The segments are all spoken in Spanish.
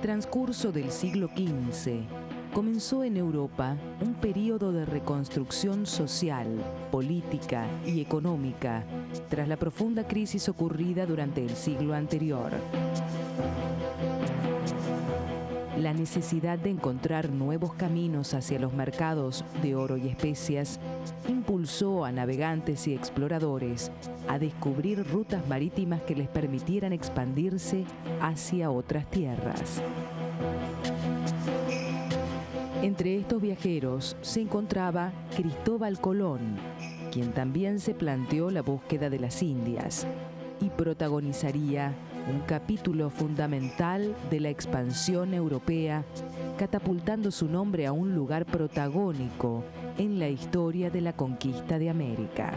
transcurso del siglo XV, comenzó en Europa un período de reconstrucción social, política y económica tras la profunda crisis ocurrida durante el siglo anterior. La necesidad de encontrar nuevos caminos hacia los mercados de oro y especias impulsó a navegantes y exploradores a descubrir rutas marítimas que les permitieran expandirse hacia otras tierras. Entre estos viajeros se encontraba Cristóbal Colón, quien también se planteó la búsqueda de las Indias y protagonizaría un capítulo fundamental de la expansión europea, catapultando su nombre a un lugar protagónico en la historia de la conquista de América.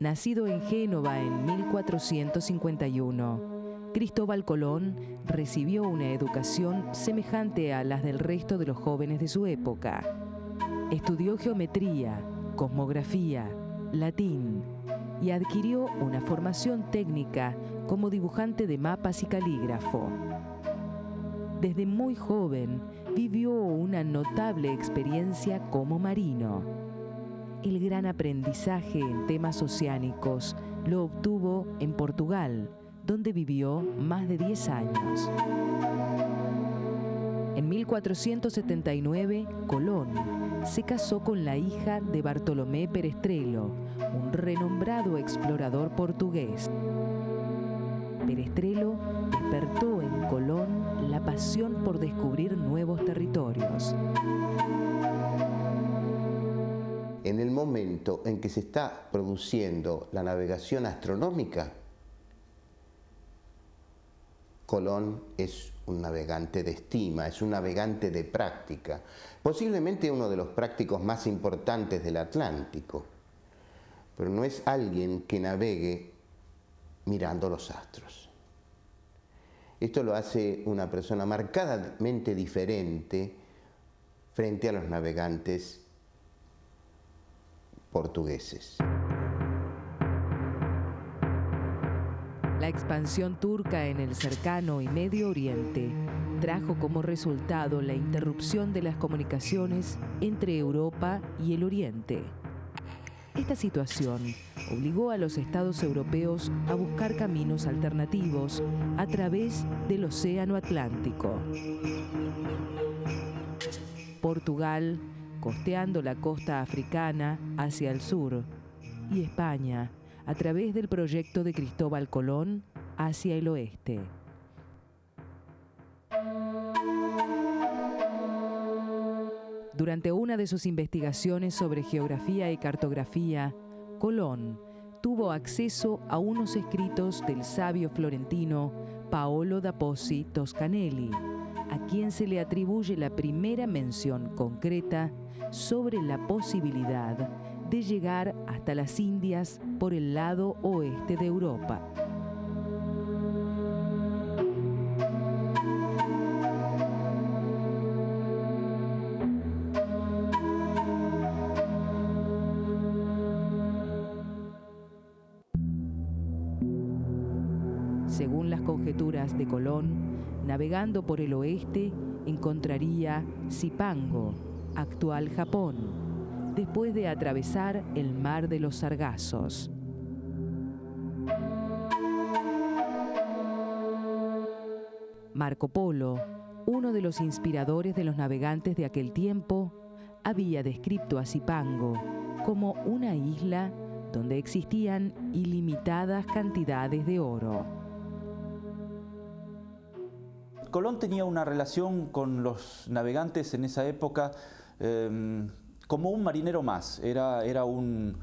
Nacido en Génova en 1451, Cristóbal Colón recibió una educación semejante a las del resto de los jóvenes de su época. Estudió geometría, cosmografía, latín y adquirió una formación técnica como dibujante de mapas y calígrafo. Desde muy joven vivió una notable experiencia como marino. El gran aprendizaje en temas oceánicos lo obtuvo en Portugal, donde vivió más de 10 años. En 1479, Colón se casó con la hija de Bartolomé Perestrelo, un renombrado explorador portugués. Perestrelo despertó en Colón la pasión por descubrir nuevos territorios. En el momento en que se está produciendo la navegación astronómica, Colón es un navegante de estima, es un navegante de práctica, posiblemente uno de los prácticos más importantes del Atlántico, pero no es alguien que navegue mirando los astros. Esto lo hace una persona marcadamente diferente frente a los navegantes portugueses. La expansión turca en el cercano y Medio Oriente trajo como resultado la interrupción de las comunicaciones entre Europa y el Oriente. Esta situación obligó a los estados europeos a buscar caminos alternativos a través del Océano Atlántico. Portugal, costeando la costa africana hacia el sur, y España, a través del proyecto de Cristóbal Colón, hacia el oeste. Durante una de sus investigaciones sobre geografía y cartografía, Colón tuvo acceso a unos escritos del sabio florentino Paolo da Pozzi Toscanelli, a quien se le atribuye la primera mención concreta sobre la posibilidad de llegar hasta las Indias por el lado oeste de Europa. Según las conjeturas de Colón, navegando por el oeste, encontraría Zipango, actual Japón, después de atravesar el mar de los Sargazos. Marco Polo, uno de los inspiradores de los navegantes de aquel tiempo, había descrito a Zipango como una isla donde existían ilimitadas cantidades de oro. Colón tenía una relación con los navegantes en esa época como un marinero más. Era un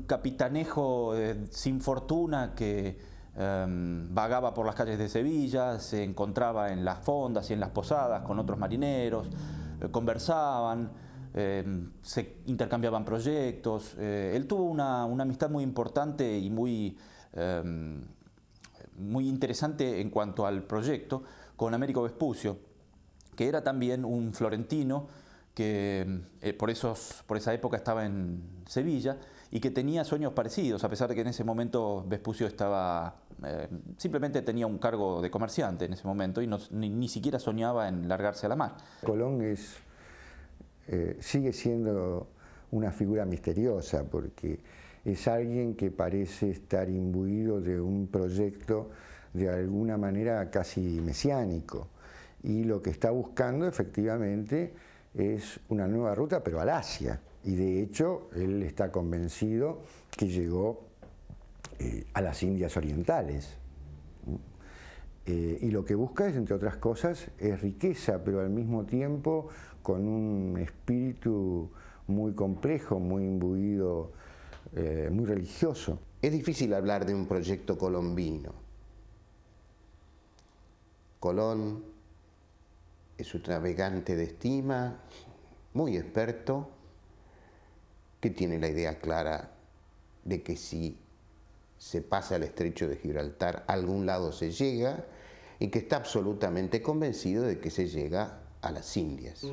capitanejo sin fortuna que vagaba por las calles de Sevilla, se encontraba en las fondas y en las posadas con otros marineros, conversaban, se intercambiaban proyectos. Él tuvo una amistad muy importante y muy interesante en cuanto al proyecto con Américo Vespucio, que era también un florentino que por esa época estaba en Sevilla y que tenía sueños parecidos, a pesar de que en ese momento Vespucio simplemente tenía un cargo de comerciante en ese momento y ni siquiera soñaba en largarse a la mar. Colón sigue siendo una figura misteriosa porque es alguien que parece estar imbuido de un proyecto de alguna manera casi mesiánico, y lo que está buscando efectivamente es una nueva ruta, pero al Asia, y de hecho él está convencido que llegó a las Indias Orientales. Y lo que busca es, entre otras cosas, es riqueza, pero al mismo tiempo con un espíritu muy complejo, muy imbuido, muy religioso. Es difícil hablar de un proyecto colombino. Colón es un navegante de estima, muy experto, que tiene la idea clara de que si se pasa el estrecho de Gibraltar, a algún lado se llega, y que está absolutamente convencido de que se llega a las Indias.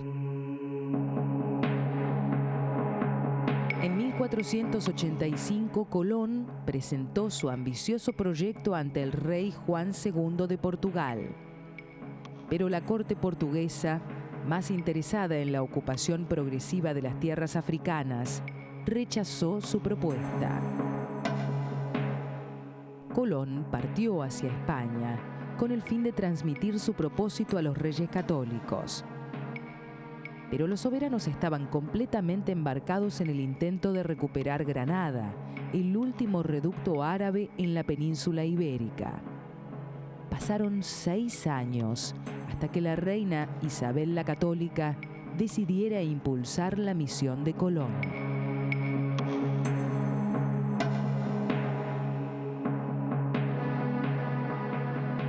En 1485, Colón presentó su ambicioso proyecto ante el rey Juan II de Portugal. Pero la corte portuguesa, más interesada en la ocupación progresiva de las tierras africanas, rechazó su propuesta. Colón partió hacia España con el fin de transmitir su propósito a los reyes católicos. Pero los soberanos estaban completamente embarcados en el intento de recuperar Granada, el último reducto árabe en la península ibérica. Pasaron 6 años hasta que la reina Isabel la Católica decidiera impulsar la misión de Colón.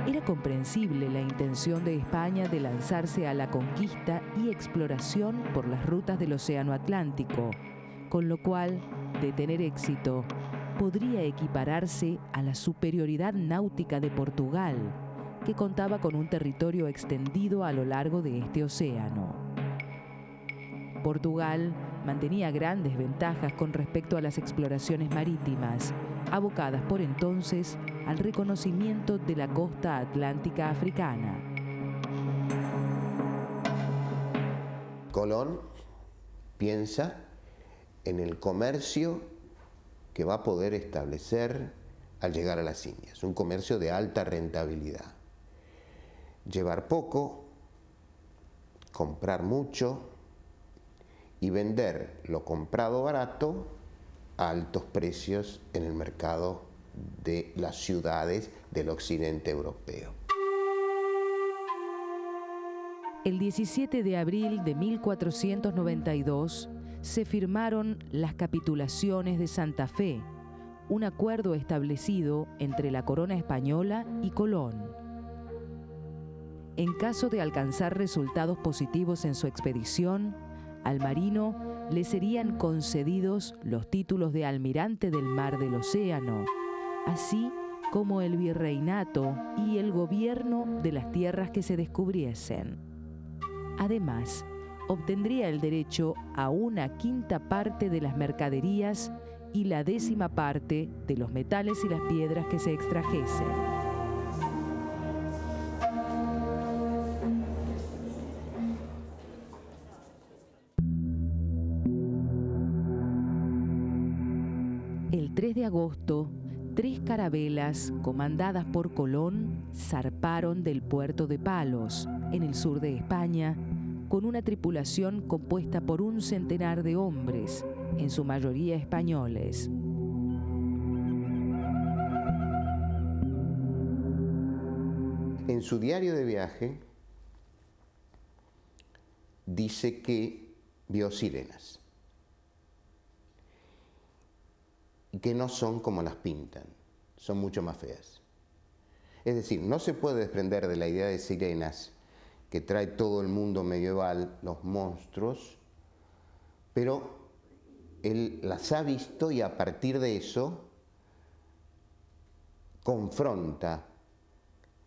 Era comprensible la intención de España de lanzarse a la conquista y exploración por las rutas del Océano Atlántico, con lo cual, de tener éxito, podría equipararse a la superioridad náutica de Portugal, que contaba con un territorio extendido a lo largo de este océano. Portugal mantenía grandes ventajas con respecto a las exploraciones marítimas, abocadas por entonces al reconocimiento de la costa atlántica africana. Colón piensa en el comercio que va a poder establecer al llegar a las Indias, un comercio de alta rentabilidad. Llevar poco, comprar mucho y vender lo comprado barato a altos precios en el mercado de las ciudades del occidente europeo. El 17 de abril de 1492 se firmaron las capitulaciones de Santa Fe, un acuerdo establecido entre la corona española y Colón. En caso de alcanzar resultados positivos en su expedición, al marino le serían concedidos los títulos de almirante del mar del océano, así como el virreinato y el gobierno de las tierras que se descubriesen. Además, obtendría el derecho a 1/5 parte de las mercaderías y la 10ª parte de los metales y las piedras que se extrajesen. El 3 de agosto, 3 carabelas comandadas por Colón zarparon del puerto de Palos, en el sur de España, con una tripulación compuesta por 100 de hombres, en su mayoría españoles. En su diario de viaje, dice que vio sirenas y que no son como las pintan, son mucho más feas. Es decir, no se puede desprender de la idea de sirenas que trae todo el mundo medieval, los monstruos, pero él las ha visto y a partir de eso confronta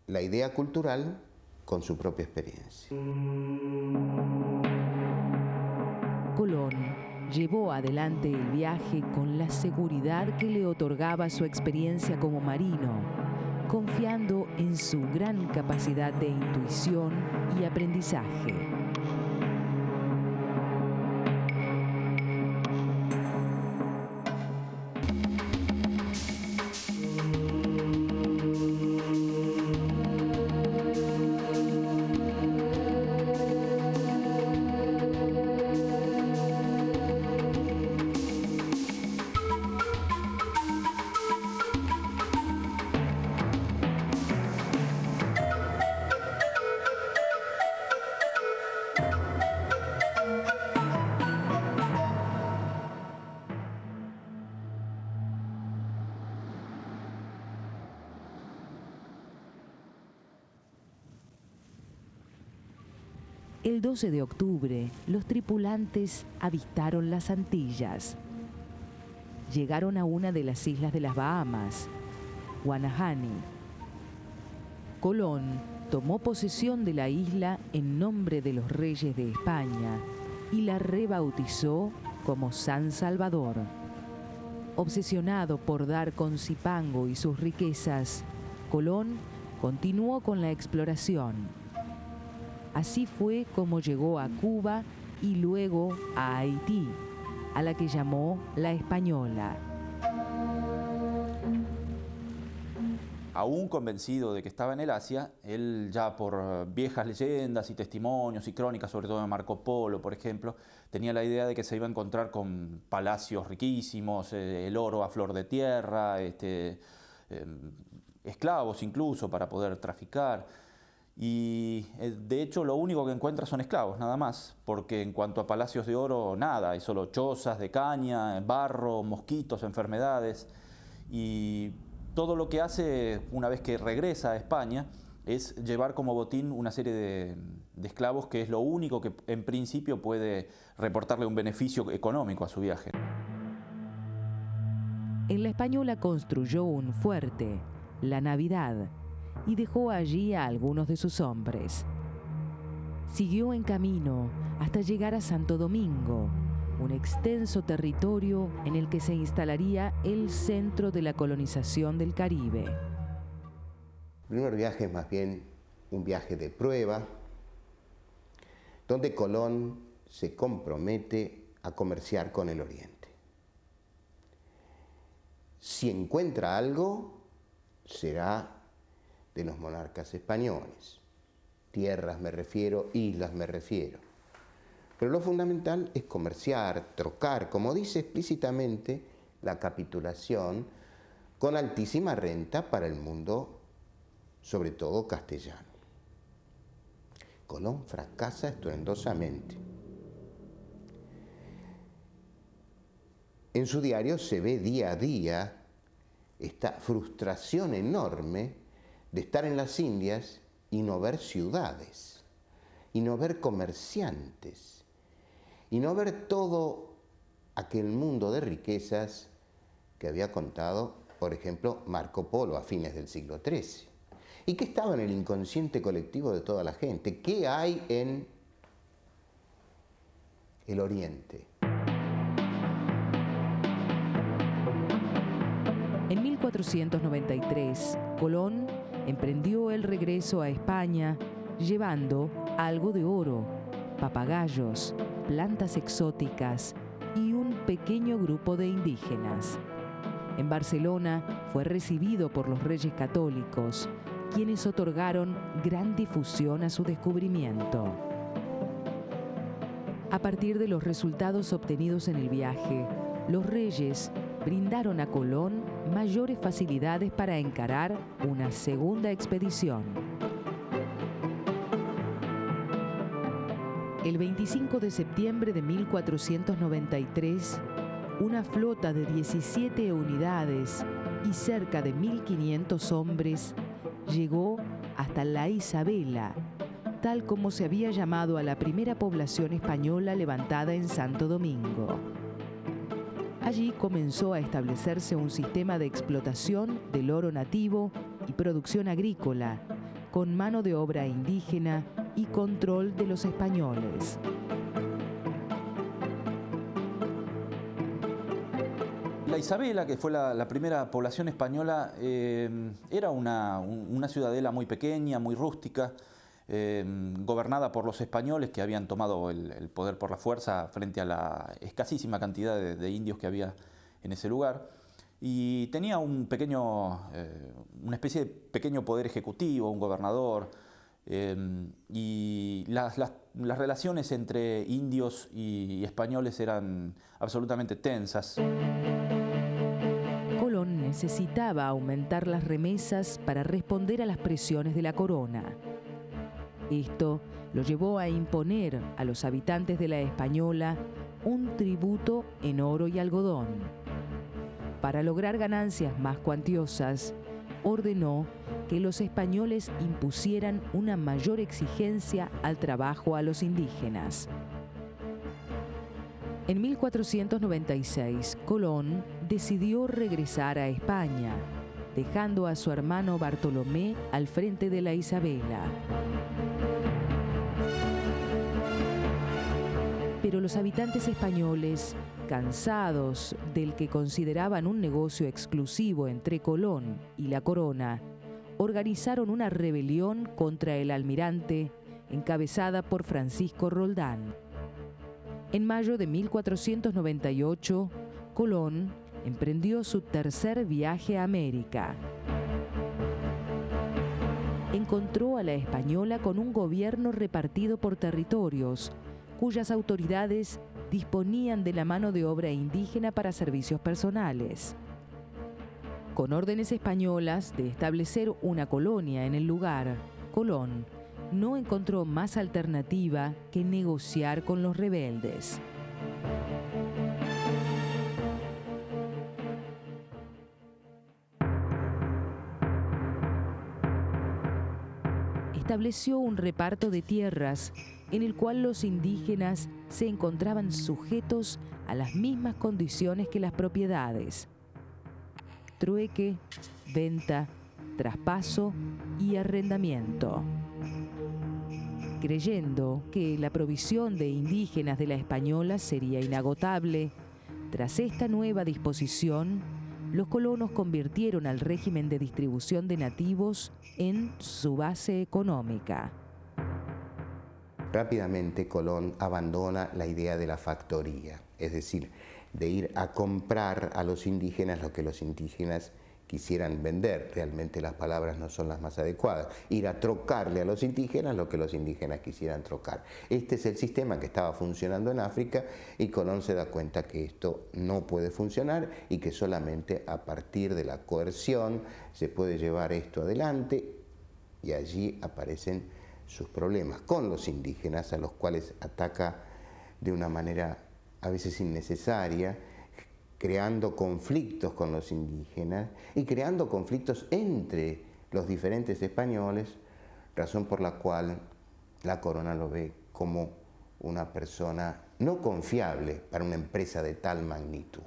la idea cultural con su propia experiencia. Colón llevó adelante el viaje con la seguridad que le otorgaba su experiencia como marino, confiando en su gran capacidad de intuición y aprendizaje. El 12 de octubre, los tripulantes avistaron las Antillas. Llegaron a una de las islas de las Bahamas, Guanahani. Colón tomó posesión de la isla en nombre de los reyes de España y la rebautizó como San Salvador. Obsesionado por dar con Zipango y sus riquezas, Colón continuó con la exploración. Así fue como llegó a Cuba y luego a Haití, a la que llamó La Española. Aún convencido de que estaba en el Asia, él ya por viejas leyendas y testimonios y crónicas, sobre todo de Marco Polo, por ejemplo, tenía la idea de que se iba a encontrar con palacios riquísimos, el oro a flor de tierra, esclavos incluso para poder traficar. Y de hecho lo único que encuentra son esclavos, nada más, porque en cuanto a palacios de oro, nada, hay solo chozas de caña, barro, mosquitos, enfermedades. Y todo lo que hace una vez que regresa a España es llevar como botín una serie de esclavos, que es lo único que en principio puede reportarle un beneficio económico a su viaje. En La Española construyó un fuerte, La Navidad, y dejó allí a algunos de sus hombres. Siguió en camino hasta llegar a Santo Domingo, un extenso territorio en el que se instalaría el centro de la colonización del Caribe. El primer viaje es más bien un viaje de prueba, donde Colón se compromete a comerciar con el Oriente. Si encuentra algo, será de los monarcas españoles. Tierras me refiero, islas me refiero. Pero lo fundamental es comerciar, trocar, como dice explícitamente la capitulación, con altísima renta para el mundo, sobre todo castellano. Colón fracasa estruendosamente. En su diario se ve día a día esta frustración enorme de estar en las Indias y no ver ciudades, y no ver comerciantes, y no ver todo aquel mundo de riquezas que había contado, por ejemplo, Marco Polo a fines del siglo XIII, y que estaba en el inconsciente colectivo de toda la gente. ¿Qué hay en el Oriente? En 1493, Colón emprendió el regreso a España llevando algo de oro, papagayos, plantas exóticas y un pequeño grupo de indígenas. En Barcelona fue recibido por los Reyes Católicos, quienes otorgaron gran difusión a su descubrimiento. A partir de los resultados obtenidos en el viaje, los reyes brindaron a Colón mayores facilidades para encarar una segunda expedición. El 25 de septiembre de 1493, una flota de 17 unidades y cerca de 1.500 hombres llegó hasta La Isabela, tal como se había llamado a la primera población española levantada en Santo Domingo. Allí comenzó a establecerse un sistema de explotación del oro nativo y producción agrícola, con mano de obra indígena y control de los españoles. La Isabela, que fue la primera población española, era una ciudadela muy pequeña, muy rústica, gobernada por los españoles que habían tomado el poder por la fuerza frente a la escasísima cantidad de indios que había en ese lugar. Y tenía una especie de pequeño poder ejecutivo, un gobernador, y las relaciones entre indios y españoles eran absolutamente tensas. Colón necesitaba aumentar las remesas para responder a las presiones de la corona. Esto lo llevó a imponer a los habitantes de la Española un tributo en oro y algodón. Para lograr ganancias más cuantiosas, ordenó que los españoles impusieran una mayor exigencia al trabajo a los indígenas. En 1496, Colón decidió regresar a España, dejando a su hermano Bartolomé al frente de la Isabela. Pero los habitantes españoles, cansados del que consideraban un negocio exclusivo entre Colón y la corona, organizaron una rebelión contra el almirante encabezada por Francisco Roldán. En mayo de 1498, Colón emprendió su tercer viaje a América. Encontró a la Española con un gobierno repartido por territorios, cuyas autoridades disponían de la mano de obra indígena para servicios personales. Con órdenes españolas de establecer una colonia en el lugar, Colón no encontró más alternativa que negociar con los rebeldes. Estableció un reparto de tierras en el cual los indígenas se encontraban sujetos a las mismas condiciones que las propiedades: trueque, venta, traspaso y arrendamiento. Creyendo que la provisión de indígenas de la Española sería inagotable, tras esta nueva disposición, los colonos convirtieron al régimen de distribución de nativos en su base económica. Rápidamente Colón abandona la idea de la factoría, es decir, de ir a comprar a los indígenas lo que los indígenas quisieran vender. Realmente las palabras no son las más adecuadas. Ir a trocarle a los indígenas lo que los indígenas quisieran trocar. Este es el sistema que estaba funcionando en África y Colón se da cuenta que esto no puede funcionar y que solamente a partir de la coerción se puede llevar esto adelante, y allí aparecen sus problemas con los indígenas, a los cuales ataca de una manera a veces innecesaria, creando conflictos con los indígenas y creando conflictos entre los diferentes españoles, razón por la cual la corona lo ve como una persona no confiable para una empresa de tal magnitud.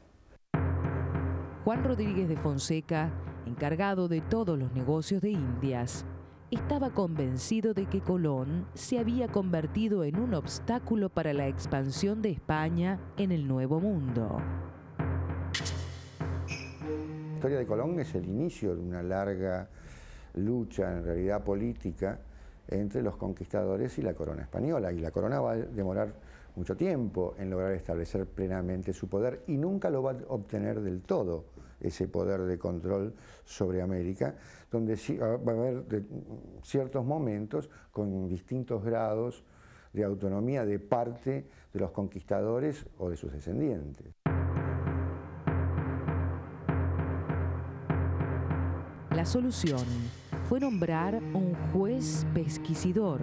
Juan Rodríguez de Fonseca, encargado de todos los negocios de Indias, estaba convencido de que Colón se había convertido en un obstáculo para la expansión de España en el Nuevo Mundo. La historia de Colón es el inicio de una larga lucha, en realidad política, entre los conquistadores y la corona española. Y la corona va a demorar mucho tiempo en lograr establecer plenamente su poder y nunca lo va a obtener del todo, ese poder de control sobre América, donde sí va a haber ciertos momentos con distintos grados de autonomía de parte de los conquistadores o de sus descendientes. La solución fue nombrar un juez pesquisidor,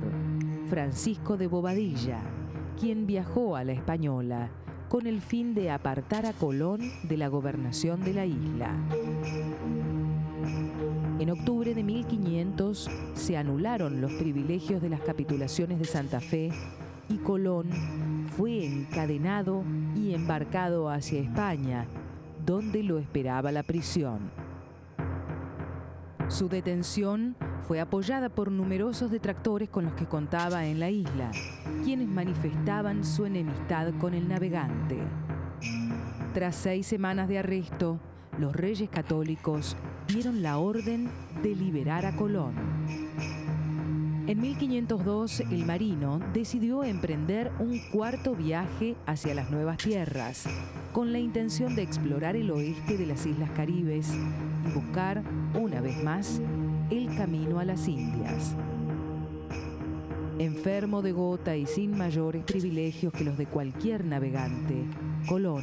Francisco de Bobadilla, quien viajó a la Española con el fin de apartar a Colón de la gobernación de la isla. En octubre de 1500 se anularon los privilegios de las capitulaciones de Santa Fe y Colón fue encadenado y embarcado hacia España, donde lo esperaba la prisión. Su detención fue apoyada por numerosos detractores con los que contaba en la isla, quienes manifestaban su enemistad con el navegante. Tras 6 semanas de arresto, los reyes católicos dieron la orden de liberar a Colón. En 1502, el marino decidió emprender un cuarto viaje hacia las nuevas tierras, con la intención de explorar el oeste de las Islas Caribes y buscar, una vez más, el camino a las Indias. Enfermo de gota y sin mayores privilegios que los de cualquier navegante, Colón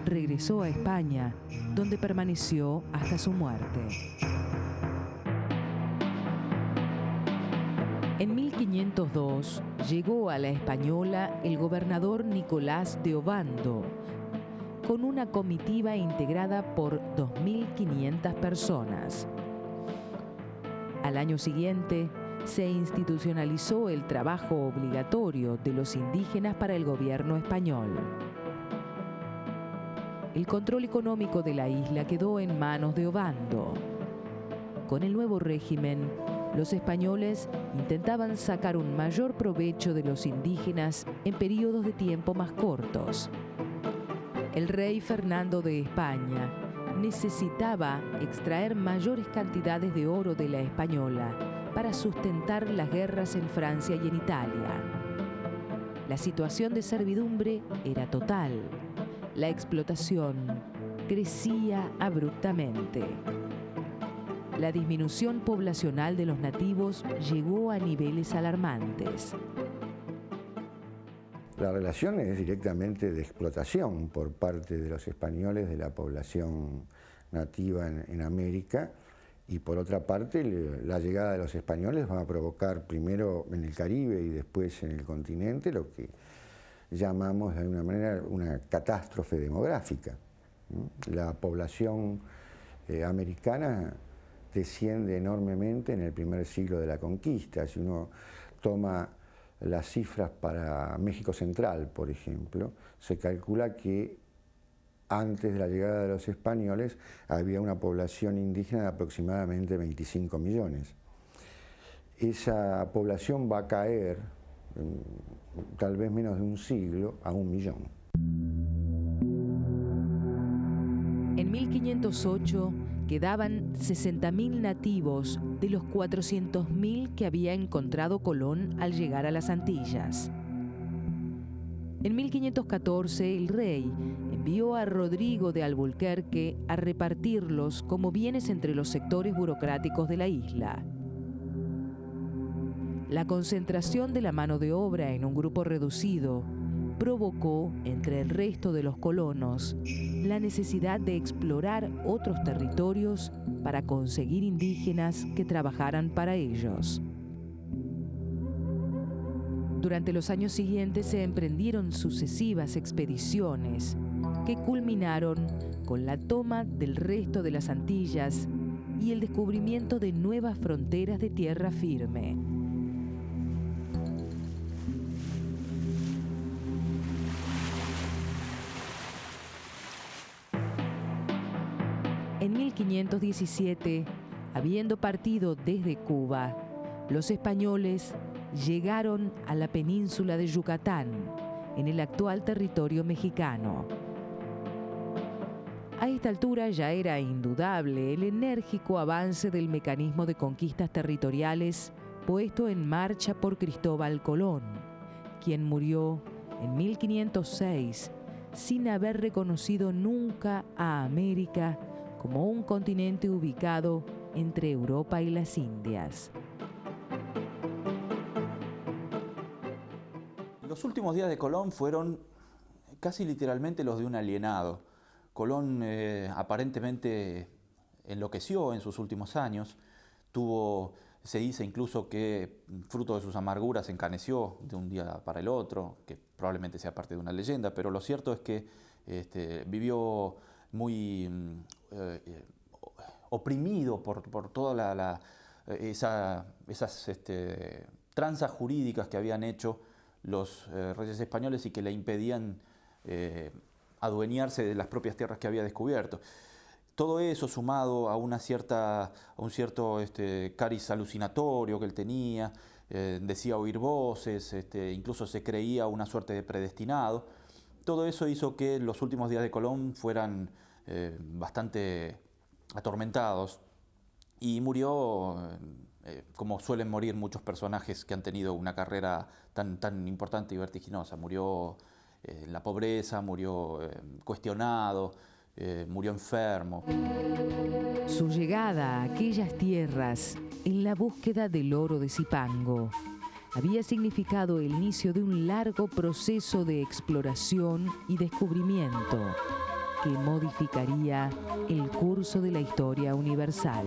regresó a España, donde permaneció hasta su muerte. En 1502 llegó a la Española el gobernador Nicolás de Ovando, con una comitiva integrada por 2.500 personas. Al año siguiente, se institucionalizó el trabajo obligatorio de los indígenas para el gobierno español. El control económico de la isla quedó en manos de Ovando. Con el nuevo régimen, los españoles intentaban sacar un mayor provecho de los indígenas en periodos de tiempo más cortos. El rey Fernando de España necesitaba extraer mayores cantidades de oro de la Española para sustentar las guerras en Francia y en Italia. La situación de servidumbre era total. La explotación crecía abruptamente. La disminución poblacional de los nativos llegó a niveles alarmantes. La relación es directamente de explotación por parte de los españoles de la población nativa en América, y por otra parte la llegada de los españoles va a provocar primero en el Caribe y después en el continente lo que llamamos de alguna manera una catástrofe demográfica. La población americana desciende enormemente en el primer siglo de la conquista. Si uno toma las cifras para México Central, por ejemplo, se calcula que antes de la llegada de los españoles había una población indígena de aproximadamente 25 millones. Esa población va a caer en tal vez menos de un siglo a 1 millón. En 1508 quedaban 60.000 nativos de los 400.000 que había encontrado Colón al llegar a las Antillas. En 1514 el rey envió a Rodrigo de Alburquerque a repartirlos como bienes entre los sectores burocráticos de la isla. La concentración de la mano de obra en un grupo reducido provocó, entre el resto de los colonos, la necesidad de explorar otros territorios para conseguir indígenas que trabajaran para ellos. Durante los años siguientes se emprendieron sucesivas expediciones que culminaron con la toma del resto de las Antillas y el descubrimiento de nuevas fronteras de tierra firme. En 1517, habiendo partido desde Cuba, los españoles llegaron a la península de Yucatán, en el actual territorio mexicano. A esta altura ya era indudable el enérgico avance del mecanismo de conquistas territoriales puesto en marcha por Cristóbal Colón, quien murió en 1506 sin haber reconocido nunca a América como un continente ubicado entre Europa y las Indias. Los últimos días de Colón fueron casi literalmente los de un alienado. Colón aparentemente enloqueció en sus últimos años, tuvo Se dice incluso que, fruto de sus amarguras, se encaneció de un día para el otro, que probablemente sea parte de una leyenda, pero lo cierto es que vivió muy oprimido por toda esas tranzas jurídicas que habían hecho los reyes españoles y que le impedían adueñarse de las propias tierras que había descubierto. Todo eso sumado a un cierto cariz alucinatorio que él tenía, decía oír voces, incluso se creía una suerte de predestinado. Todo eso hizo que los últimos días de Colón fueran bastante atormentados y murió como suelen morir muchos personajes que han tenido una carrera tan importante y vertiginosa. Murió en la pobreza, murió cuestionado, murió enfermo. Su llegada a aquellas tierras en la búsqueda del oro de Zipango había significado el inicio de un largo proceso de exploración y descubrimiento que modificaría el curso de la historia universal.